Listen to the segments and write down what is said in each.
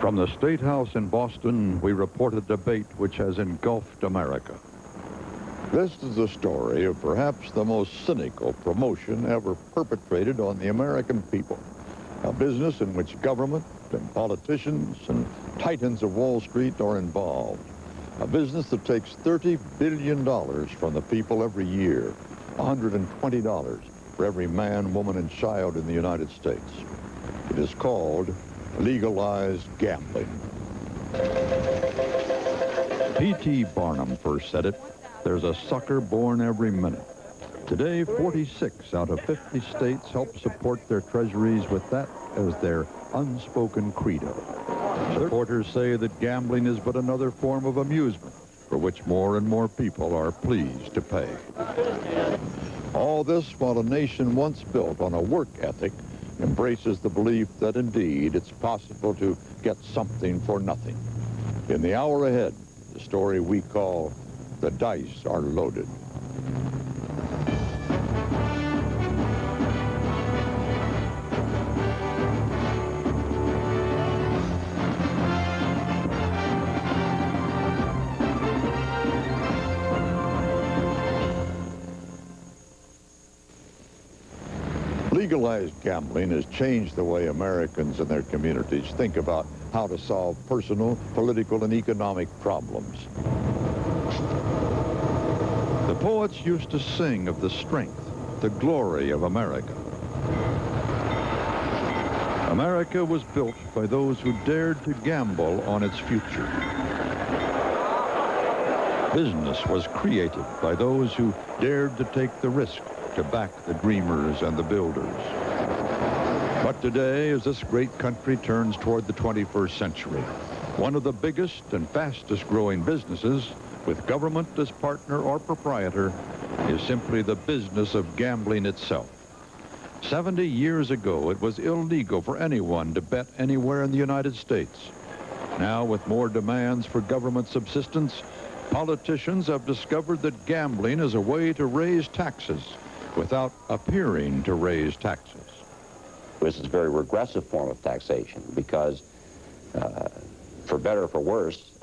From the State House in Boston, we report a debate which has engulfed America. This is the story of perhaps the most cynical promotion ever perpetrated on the American people. A business in which government and politicians and titans of Wall Street are involved. A business that takes $30 billion from the people every year, $120 for every man, woman, and child in the United States. It is called legalized gambling. P.T. Barnum first said it. There's a sucker born every minute. Today, 46 out of 50 states help support their treasuries with that as their unspoken credo. Supporters say that gambling is but another form of amusement for which more and more people are pleased to pay. All this while a nation once built on a work ethic embraces the belief that indeed it's possible to get something for nothing. In the hour ahead, the story we call The Dice Are Loaded. Legalized gambling has changed the way Americans and their communities think about how to solve personal, political, and economic problems. The poets used to sing of the strength, the glory of America. America was built by those who dared to gamble on its future. Business was created by those who dared to take the risk to back the dreamers and the builders. But today, as this great country turns toward the 21st century, one of the biggest and fastest growing businesses, with government as partner or proprietor, is simply the business of gambling itself. 70 years ago, it was illegal for anyone to bet anywhere in the United States. Now, with more demands for government subsistence, politicians have discovered that gambling is a way to raise taxes without appearing to raise taxes. This is a very regressive form of taxation because, for better or for worse,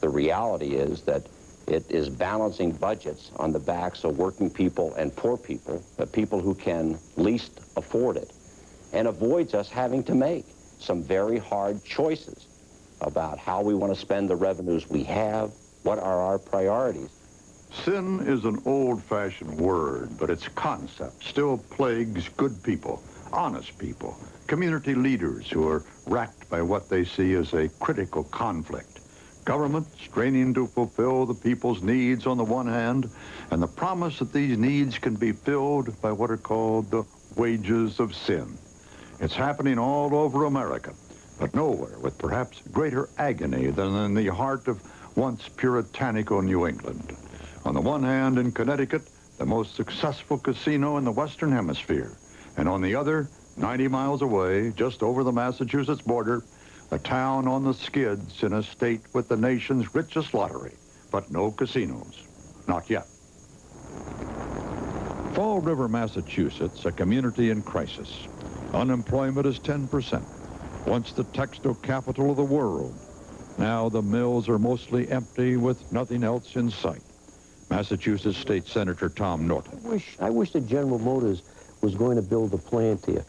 the reality is that it is balancing budgets on the backs of working people and poor people, the people who can least afford it, and avoids us having to make some very hard choices about how we want to spend the revenues we have, what are our priorities. Sin is an old-fashioned word, but its concept still plagues good people, honest people, community leaders who are racked by what they see as a critical conflict. Government straining to fulfill the people's needs on the one hand, and the promise that these needs can be filled by what are called the wages of sin. It's happening all over America, but nowhere with perhaps greater agony than in the heart of once puritanical New England. On the one hand, in Connecticut, the most successful casino in the Western Hemisphere, and on the other, 90 miles away, just over the Massachusetts border, a town on the skids in a state with the nation's richest lottery, but no casinos. Not yet. Fall River, Massachusetts, a community in crisis. Unemployment is 10%. Once the textile capital of the world. Now the mills are mostly empty with nothing else in sight. Massachusetts State Senator Tom Norton. I wish that General Motors was going to build a plant here,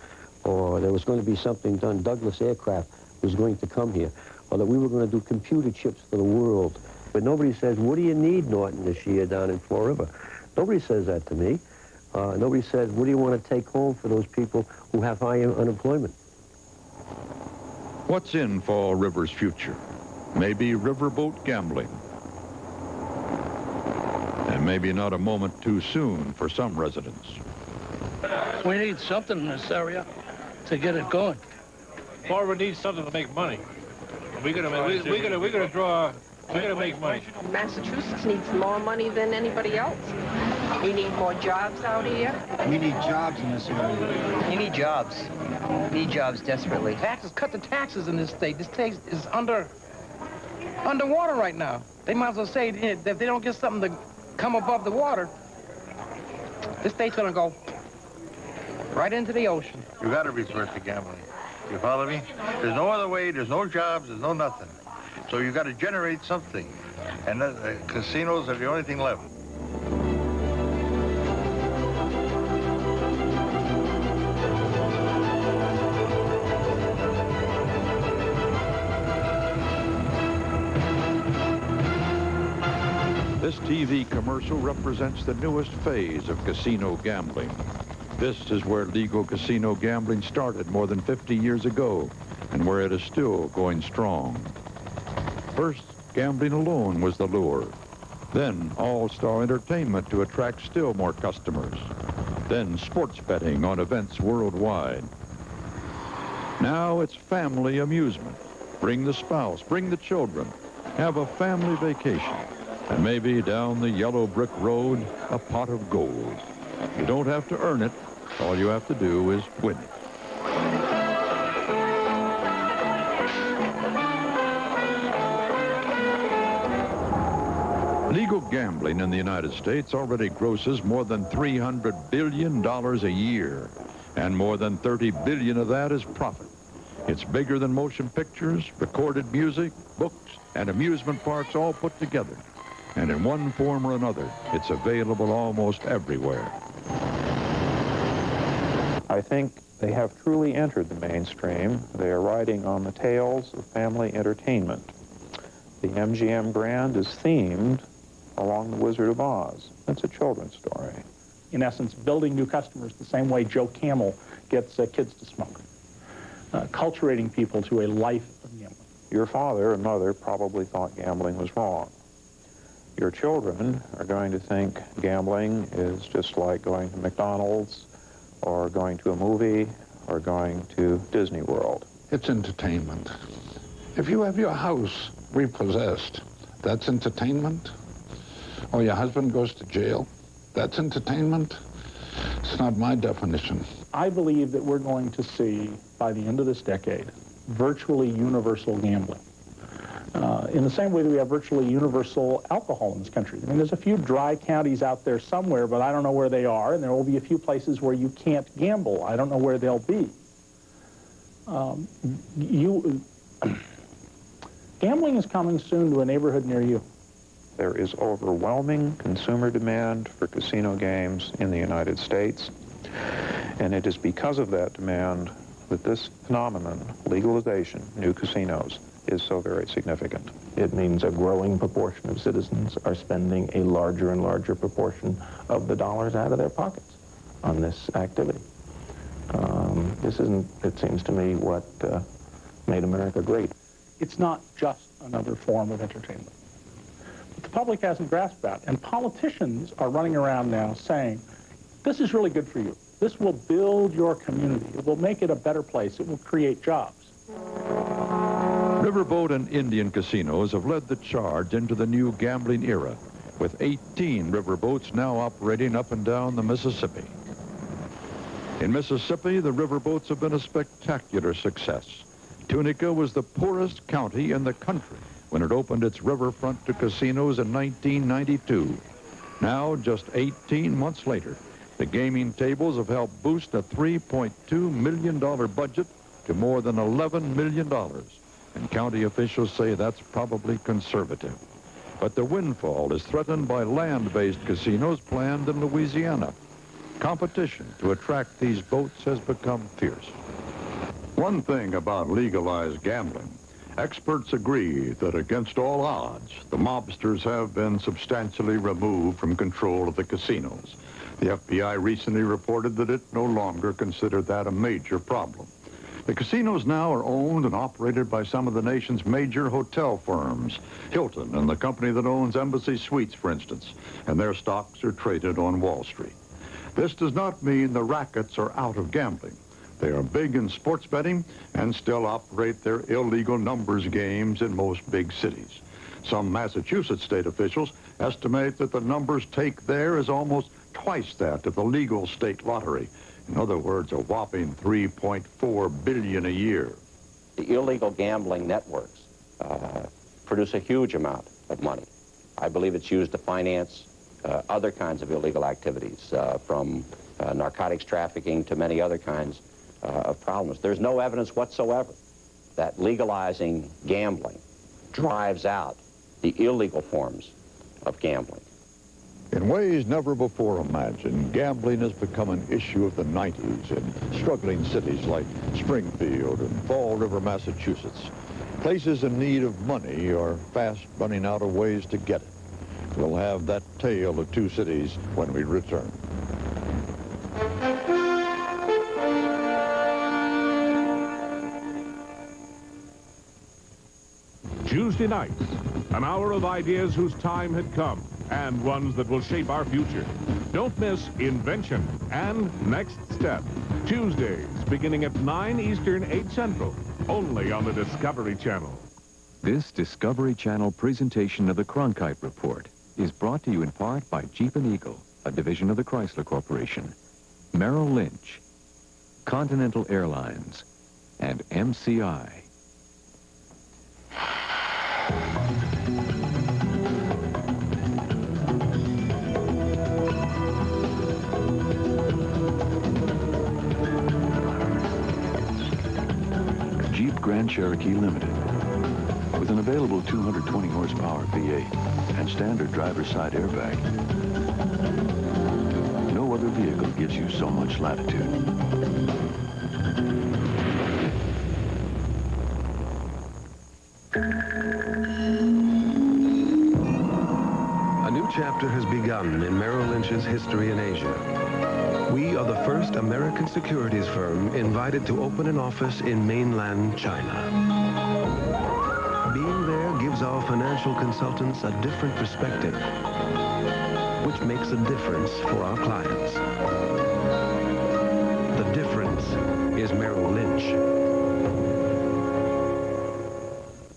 or there was going to be something done. Douglas Aircraft was going to come here, or that we were going to do computer chips for the world. But nobody says, what do you need, Norton, this year down in Fall River? Nobody says that to me. Nobody says, what do you want to take home for those people who have high unemployment? What's in Fall River's future? Maybe riverboat gambling. And maybe not a moment too soon for some residents. We need something in this area to get it going. Fall River needs something to make money. We're gonna make money. Massachusetts needs more money than anybody else. We need more jobs out here. We need jobs in this area. You need jobs. We need jobs desperately. Taxes, cut the taxes in this state. This state is underwater right now. They might as well say that if they don't get something to come above the water, this state's gonna go right into the ocean. You gotta revert to gambling. You follow me? There's no other way. There's no jobs. There's no nothing. So you got to generate something. And casinos are the only thing left. This TV commercial represents the newest phase of casino gambling. This is where legal casino gambling started more than 50 years ago, and where it is still going strong. First, gambling alone was the lure. Then, all-star entertainment to attract still more customers. Then, sports betting on events worldwide. Now it's family amusement. Bring the spouse, bring the children. Have a family vacation. And maybe down the yellow brick road, a pot of gold. You don't have to earn it. All you have to do is win it. Legal gambling in the United States already grosses more than $300 billion a year, and more than $30 billion of that is profit. It's bigger than motion pictures, recorded music, books, and amusement parks all put together. And in one form or another, it's available almost everywhere. I think they have truly entered the mainstream. They are riding on the tails of family entertainment. The MGM brand is themed along the Wizard of Oz. It's a children's story. In essence, building new customers the same way Joe Camel gets kids to smoke. Culturating people to a life of gambling. Your father and mother probably thought gambling was wrong. Your children are going to think gambling is just like going to McDonald's or going to a movie or going to Disney World. It's entertainment. If you have your house repossessed, that's entertainment. Or your husband goes to jail, that's entertainment. It's not my definition. I believe that we're going to see, by the end of this decade, virtually universal gambling. In the same way that we have virtually universal alcohol in this country. I mean, there's a few dry counties out there somewhere, but I don't know where they are, and there will be a few places where you can't gamble. I don't know where they'll be. Gambling is coming soon to a neighborhood near you. There is overwhelming consumer demand for casino games in the United States, and it is because of that demand that this phenomenon, legalization, new casinos, is so very significant. It means a growing proportion of citizens are spending a larger and larger proportion of the dollars out of their pockets on this activity. This isn't, it seems to me, what made America great. It's not just another form of entertainment. But the public hasn't grasped that, and politicians are running around now saying, this is really good for you. This will build your community. It will make it a better place. It will create jobs. Riverboat and Indian casinos have led the charge into the new gambling era, with 18 riverboats now operating up and down the Mississippi. In Mississippi, the riverboats have been a spectacular success. Tunica was the poorest county in the country when it opened its riverfront to casinos in 1992. Now, just 18 months later, the gaming tables have helped boost a $3.2 million budget to more than $11 million. And county officials say that's probably conservative. But the windfall is threatened by land-based casinos planned in Louisiana. Competition to attract these boats has become fierce. One thing about legalized gambling, experts agree that against all odds, the mobsters have been substantially removed from control of the casinos. The FBI recently reported that it no longer considered that a major problem. The casinos now are owned and operated by some of the nation's major hotel firms, Hilton and the company that owns Embassy Suites, for instance, and their stocks are traded on Wall Street. This does not mean the rackets are out of gambling. They are big in sports betting and still operate their illegal numbers games in most big cities. Some Massachusetts state officials estimate that the numbers take there is almost twice that of the legal state lottery. In other words, a whopping $3.4 billion a year. The illegal gambling networks produce a huge amount of money. I believe it's used to finance other kinds of illegal activities, from narcotics trafficking to many other kinds of problems. There's no evidence whatsoever that legalizing gambling drives out the illegal forms of gambling. In ways never before imagined, gambling has become an issue of the 90s in struggling cities like Springfield and Fall River, Massachusetts. Places in need of money are fast running out of ways to get it. We'll have that tale of two cities when we return. Tuesday nights, an hour of ideas whose time had come, and ones that will shape our future. Don't miss Invention and Next Step. Tuesdays, beginning at 9 Eastern, 8 Central, only on the Discovery Channel. This Discovery Channel presentation of the Cronkite Report is brought to you in part by Jeep and Eagle, a division of the Chrysler Corporation, Merrill Lynch, Continental Airlines, and MCI. Jeep Grand Cherokee Limited. With an available 220 horsepower V8 and standard driver's side airbag, no other vehicle gives you so much latitude. A new chapter has begun in Merrill Lynch's history in Asia. We are the first American securities firm invited to open an office in mainland China. Being there gives our financial consultants a different perspective, which makes a difference for our clients. The difference is Merrill Lynch.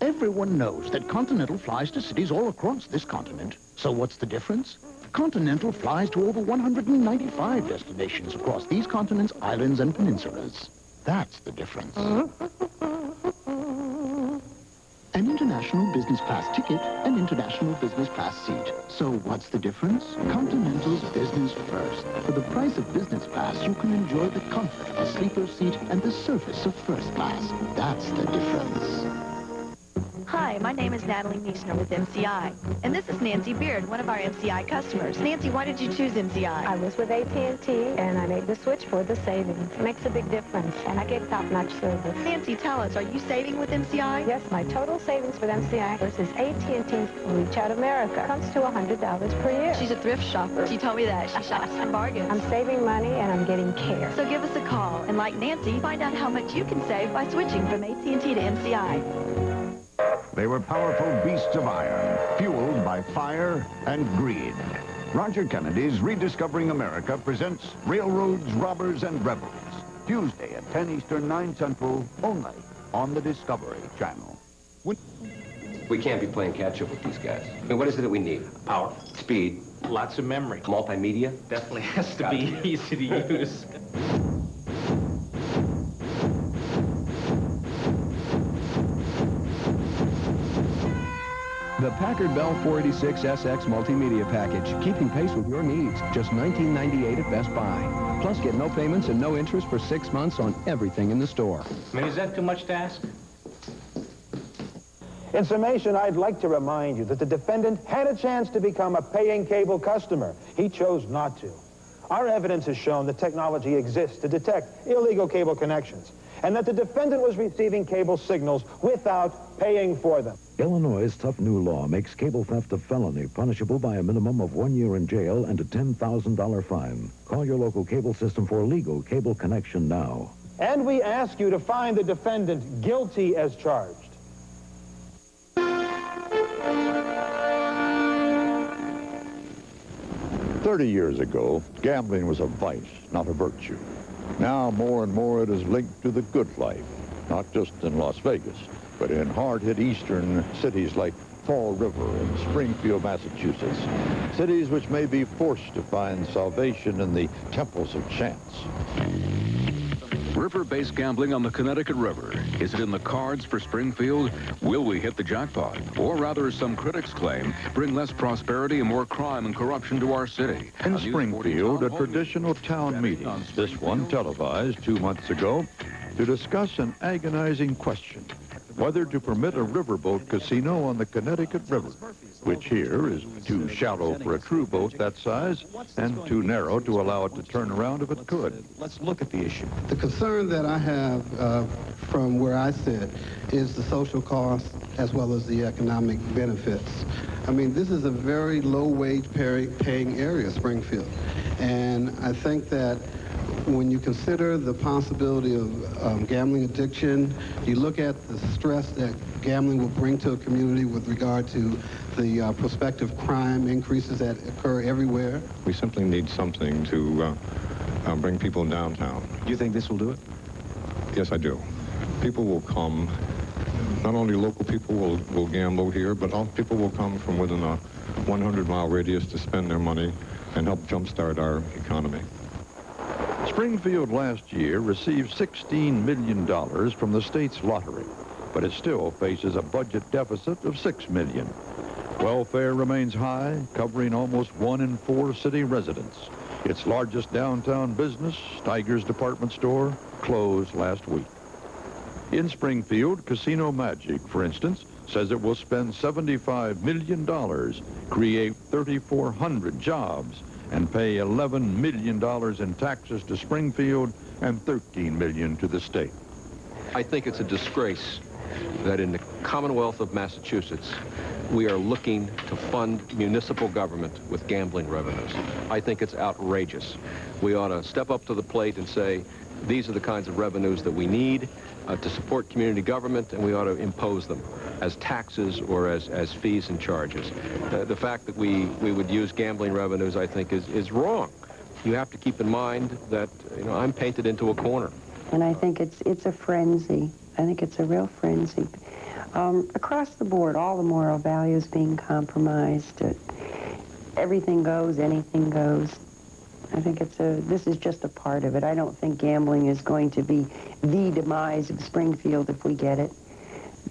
Everyone knows that Continental flies to cities all across this continent. So what's the difference? Continental flies to over 195 destinations across these continents, islands, and peninsulas. That's the difference. An international business class ticket, an international business class seat. So what's the difference? Continental's business first. For the price of business class, you can enjoy the comfort of a sleeper seat and the service of first class. That's the difference. Hi, my name is Natalie Neesner with MCI. And this is Nancy Beard, one of our MCI customers. Nancy, why did you choose MCI? I was with AT&T, and I made the switch for the savings. It makes a big difference, and I get top-notch service. Nancy, tell us, are you saving with MCI? Yes, my total savings with MCI versus AT&T's Reach Out America comes to $100 per year. She's a thrift shopper. She told me that. She shops for bargains. I'm saving money, and I'm getting care. So give us a call, and like Nancy, find out how much you can save by switching from AT&T to MCI. They were powerful beasts of iron, fueled by fire and greed. Roger Kennedy's Rediscovering America presents Railroads, Robbers, and Rebels. Tuesday at 10 Eastern, 9 Central, only on the Discovery Channel. We can't be playing catch-up with these guys. I mean, what is it that we need? Power. Speed. Lots of memory. Multimedia. Definitely has to be easy to use. The Packard Bell 486SX multimedia package, keeping pace with your needs. Just $19.98 at Best Buy. Plus, get no payments and no interest for 6 months on everything in the store. I mean, is that too much to ask? In summation, I'd like to remind you that the defendant had a chance to become a paying cable customer. He chose not to. Our evidence has shown that technology exists to detect illegal cable connections, and that the defendant was receiving cable signals without paying for them. Illinois' tough new law makes cable theft a felony, punishable by a minimum of 1 year in jail and a $10,000 fine. Call your local cable system for legal cable connection now. And we ask you to find the defendant guilty as charged. 30 years ago, gambling was a vice, not a virtue. Now, more and more, it is linked to the good life, not just in Las Vegas, but in hard-hit eastern cities like Fall River and Springfield, Massachusetts, cities which may be forced to find salvation in the temples of chance. River-based gambling on the Connecticut River. Is it in the cards for Springfield? Will we hit the jackpot? Or rather, as some critics claim, bring less prosperity and more crime and corruption to our city? In Springfield, a traditional town meeting, this one televised 2 months ago, to discuss an agonizing question: whether to permit a riverboat casino on the Connecticut River, which here is too shallow for a true boat that size and too narrow to allow it to turn around if it could. Let's look at the issue. The concern that I have from where I sit is the social cost as well as the economic benefits. I mean, this is a very low-wage paying area, Springfield. And I think that when you consider the possibility of gambling addiction, you look at the stress that gambling will bring to a community with regard to the prospective crime increases that occur everywhere. We simply need something to bring people downtown. Do you think this will do it? Yes, I do. People will come. Not only local people will gamble here, but all people will come from within a 100-mile radius to spend their money and help jumpstart our economy. Springfield last year received $16 million from the state's lottery, but it still faces a budget deficit of $6 million. Welfare remains high, covering almost 1 in 4 city residents. Its largest downtown business, Steiger's department store, closed last week. In Springfield, Casino Magic, for instance, says it will spend $75 million, create 3,400 jobs, and pay $11 million in taxes to Springfield and $13 million to the state. I think it's a disgrace that in the Commonwealth of Massachusetts, we are looking to fund municipal government with gambling revenues. I think it's outrageous. We ought to step up to the plate and say, these are the kinds of revenues that we need to support community government, and we ought to impose them as taxes or as fees and charges. The fact that we would use gambling revenues, I think, is wrong. You have to keep in mind that, you know, I'm painted into a corner. And I think it's a frenzy. I think it's a real frenzy. Across the board, all the moral values being compromised. Everything goes, anything goes. I think this is just a part of it. I don't think gambling is going to be the demise of Springfield if we get it.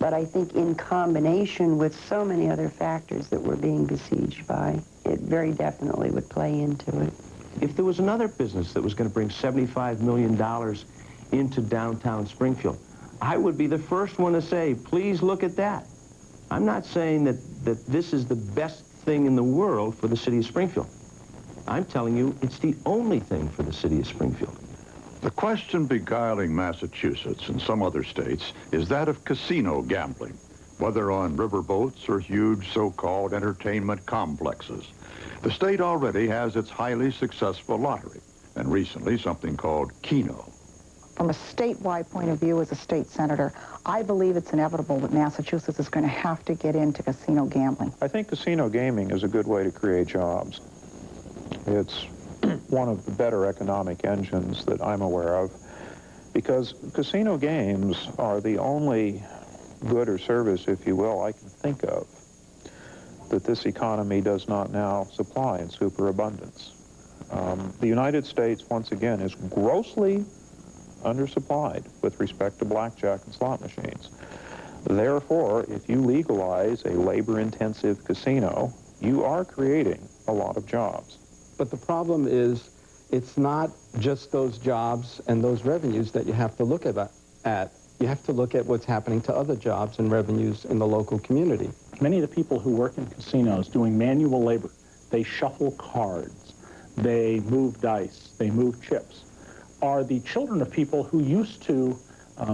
But I think in combination with so many other factors that we're being besieged by, it very definitely would play into it. If there was another business that was going to bring $75 million into downtown Springfield, I would be the first one to say, please look at that. I'm not saying that this is the best thing in the world for the city of Springfield. I'm telling you, it's the only thing for the city of Springfield. The question beguiling Massachusetts and some other states is that of casino gambling, whether on riverboats or huge so-called entertainment complexes. The state already has its highly successful lottery, and recently something called Keno. From a statewide point of view as a state senator, I believe it's inevitable that Massachusetts is going to have to get into casino gambling. I think casino gaming is a good way to create jobs. It's one of the better economic engines that I'm aware of, because casino games are the only good or service, if you will, I can think of that this economy does not now supply in superabundance. The United States, once again, is grossly undersupplied with respect to blackjack and slot machines. Therefore, if you legalize a labor-intensive casino, you are creating a lot of jobs. But the problem is, it's not just those jobs and those revenues that you have to look at. You have to look at what's happening to other jobs and revenues in the local community. Many of the people who work in casinos doing manual labor, they shuffle cards, they move dice, they move chips, are the children of people who used to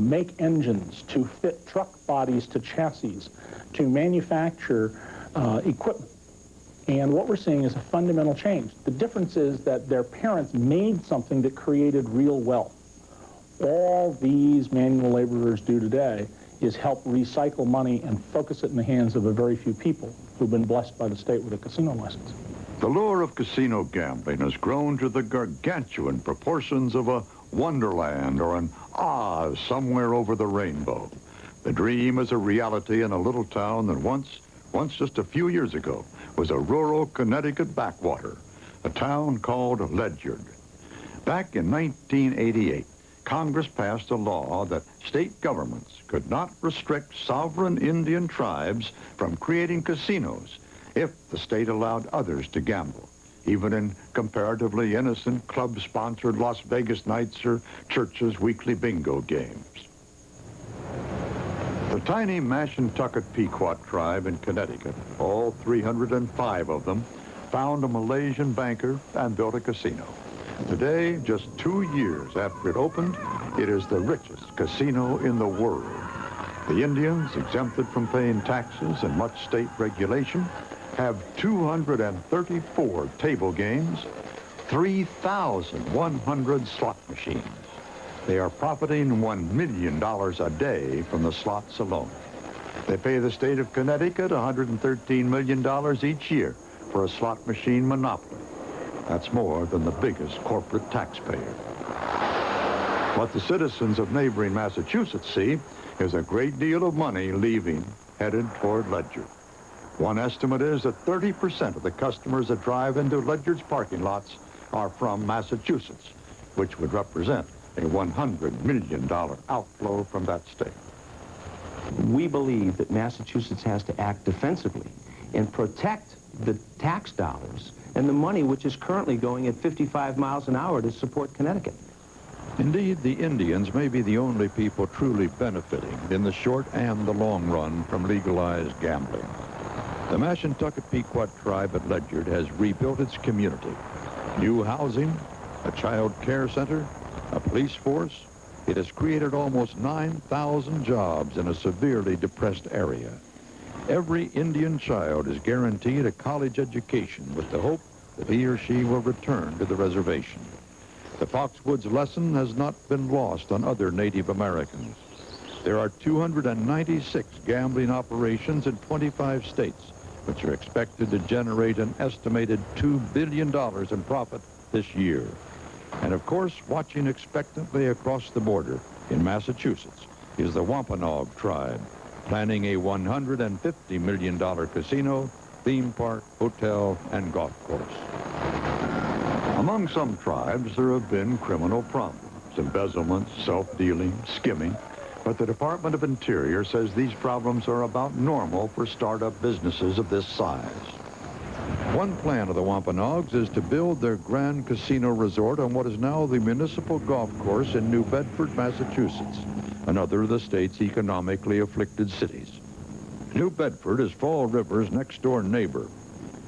make engines, to fit truck bodies to chassis, to manufacture equipment. And what we're seeing is a fundamental change. The difference is that their parents made something that created real wealth. All these manual laborers do today is help recycle money and focus it in the hands of a very few people who've been blessed by the state with a casino license. The lure of casino gambling has grown to the gargantuan proportions of a wonderland or an Oz somewhere over the rainbow. The dream is a reality in a little town that once just a few years ago, was a rural Connecticut backwater, a town called Ledyard. Back in 1988, Congress passed a law that state governments could not restrict sovereign Indian tribes from creating casinos if the state allowed others to gamble, even in comparatively innocent club-sponsored Las Vegas nights or churches' weekly bingo games. The tiny Mashantucket Pequot tribe in Connecticut, all 305 of them, found a Malaysian banker and built a casino. Today, just 2 years after it opened, it is the richest casino in the world. The Indians, exempted from paying taxes and much state regulation, have 234 table games, 3,100 slot machines. They are profiting $1 million a day from the slots alone. They pay the state of Connecticut $113 million each year for a slot machine monopoly. That's more than the biggest corporate taxpayer. What the citizens of neighboring Massachusetts see is a great deal of money leaving, headed toward Ledyard. One estimate is that 30% of the customers that drive into Ledyard's parking lots are from Massachusetts, which would represent a $100 million outflow from that state. We believe that Massachusetts has to act defensively and protect the tax dollars and the money which is currently going at 55 miles an hour to support Connecticut. Indeed, the Indians may be the only people truly benefiting in the short and the long run from legalized gambling. The Mashantucket Pequot tribe at Ledyard has rebuilt its community. New housing, a child care center, a police force. It has created almost 9,000 jobs in a severely depressed area. Every Indian child is guaranteed a college education with the hope that he or she will return to the reservation. The Foxwoods lesson has not been lost on other Native Americans. There are 296 gambling operations in 25 states, which are expected to generate an estimated $2 billion in profit this year. And of course, watching expectantly across the border in Massachusetts is the Wampanoag tribe, planning a $150 million casino, theme park, hotel, and golf course. Among some tribes, there have been criminal problems, embezzlement, self-dealing, skimming, but the Department of Interior says these problems are about normal for startup businesses of this size. One plan of the Wampanoags is to build their grand casino resort on what is now the municipal golf course in New Bedford, Massachusetts, another of the state's economically afflicted cities. New Bedford is Fall River's next-door neighbor.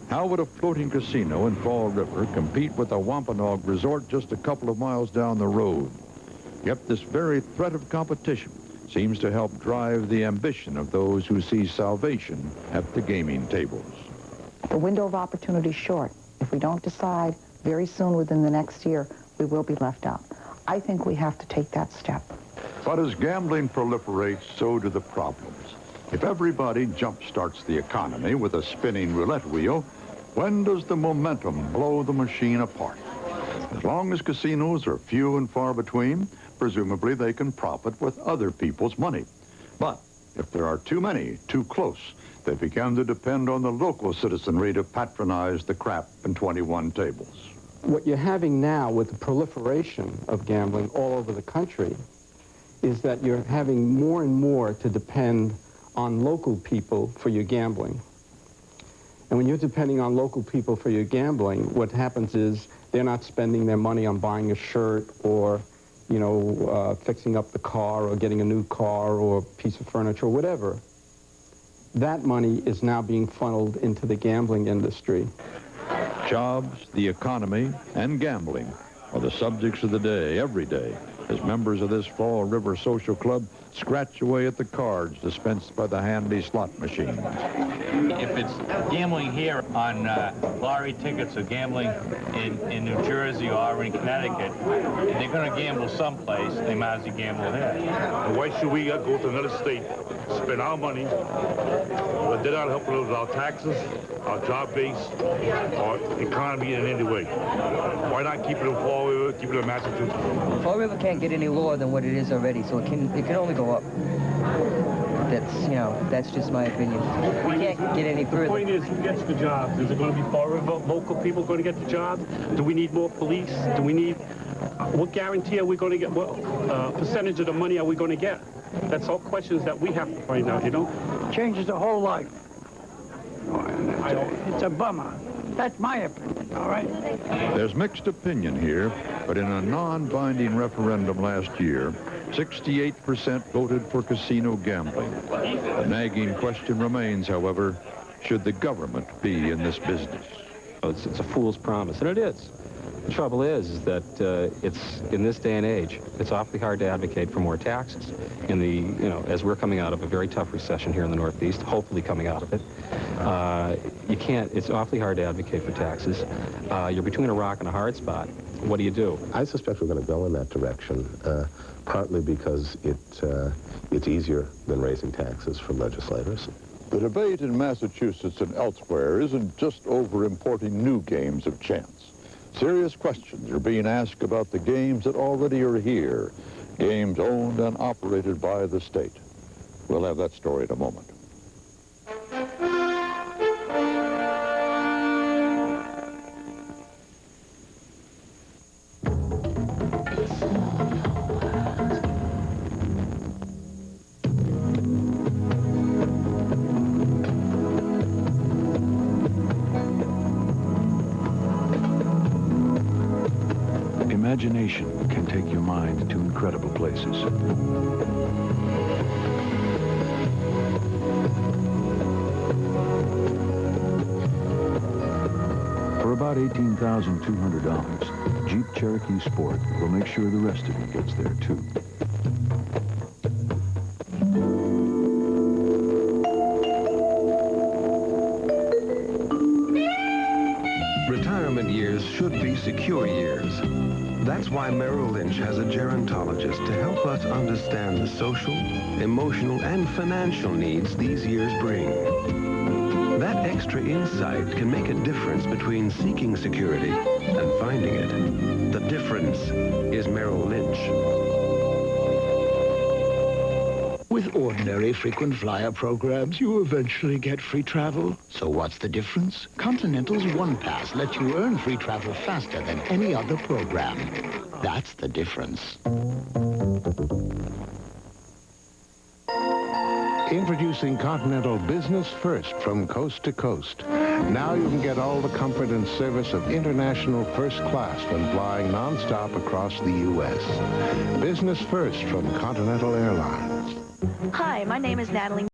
How would a floating casino in Fall River compete with a Wampanoag resort just a couple of miles down the road? Yet this very threat of competition seems to help drive the ambition of those who see salvation at the gaming tables. The window of opportunity is short. If we don't decide very soon within the next year, we will be left out. I think we have to take that step. But as gambling proliferates, so do the problems. If everybody jump-starts the economy with a spinning roulette wheel, when does the momentum blow the machine apart? As long as casinos are few and far between, presumably they can profit with other people's money. But if there are too many, too close, they begin to depend on the local citizenry to patronize the crap and 21 tables. What you're having now with the proliferation of gambling all over the country is that you're having more and more to depend on local people for your gambling. And when you're depending on local people for your gambling, what happens is they're not spending their money on buying a shirt or, fixing up the car or getting a new car or a piece of furniture or whatever. That money is now being funneled into the gambling industry. Jobs, the economy, and gambling are the subjects of the day, every day, as members of this Fall River Social Club scratch away at the cards dispensed by the handy slot machines. If it's gambling here on lottery tickets or gambling in New Jersey or in Connecticut, if they're going to gamble someplace, they might as well gamble here. And why should we go to another state, spend our money, but they're not helping us with our taxes, our job base, our economy in any way? Why not keep it in Fall River, keep it in Massachusetts? Fall River can't get any lower than what it is already, so it can only go up. That's just my opinion. We can't get any further. The point is, who gets the jobs? Is it going to be Fall River local people going to get the jobs? Do we need more police? Do we need What guarantee are we going to get? What percentage of the money are we going to get? That's all questions that we have to find out, you know? Changes the whole life. It's a bummer. That's my opinion, all right? There's mixed opinion here, but in a non-binding referendum last year, 68% voted for casino gambling. The nagging question remains, however, should the government be in this business? It's a fool's promise, and it is. The trouble is that it's, in this day and age, it's awfully hard to advocate for more taxes. As we're coming out of a very tough recession here in the Northeast, hopefully coming out of it, it's awfully hard to advocate for taxes. You're between a rock and a hard spot. What do you do? I suspect we're going to go in that direction, partly because it's easier than raising taxes for legislators. The debate in Massachusetts and elsewhere isn't just over importing new games of chance. Serious questions are being asked about the games that already are here, games owned and operated by the state. We'll have that story in a moment. Imagination can take your mind to incredible places. For about $18,200, Jeep Cherokee Sport will make sure the rest of you gets there too. Retirement years should be secure years. That's why Merrill Lynch has a gerontologist to help us understand the social, emotional, and financial needs these years bring. That extra insight can make a difference between seeking security and finding it. The difference is Merrill Lynch. With ordinary frequent flyer programs, you eventually get free travel. So what's the difference? Continental's One Pass lets you earn free travel faster than any other program. That's the difference. Introducing Continental Business First from coast to coast. Now you can get all the comfort and service of international first class when flying nonstop across the U.S. Business First from Continental Airlines. Hi, my name is Natalie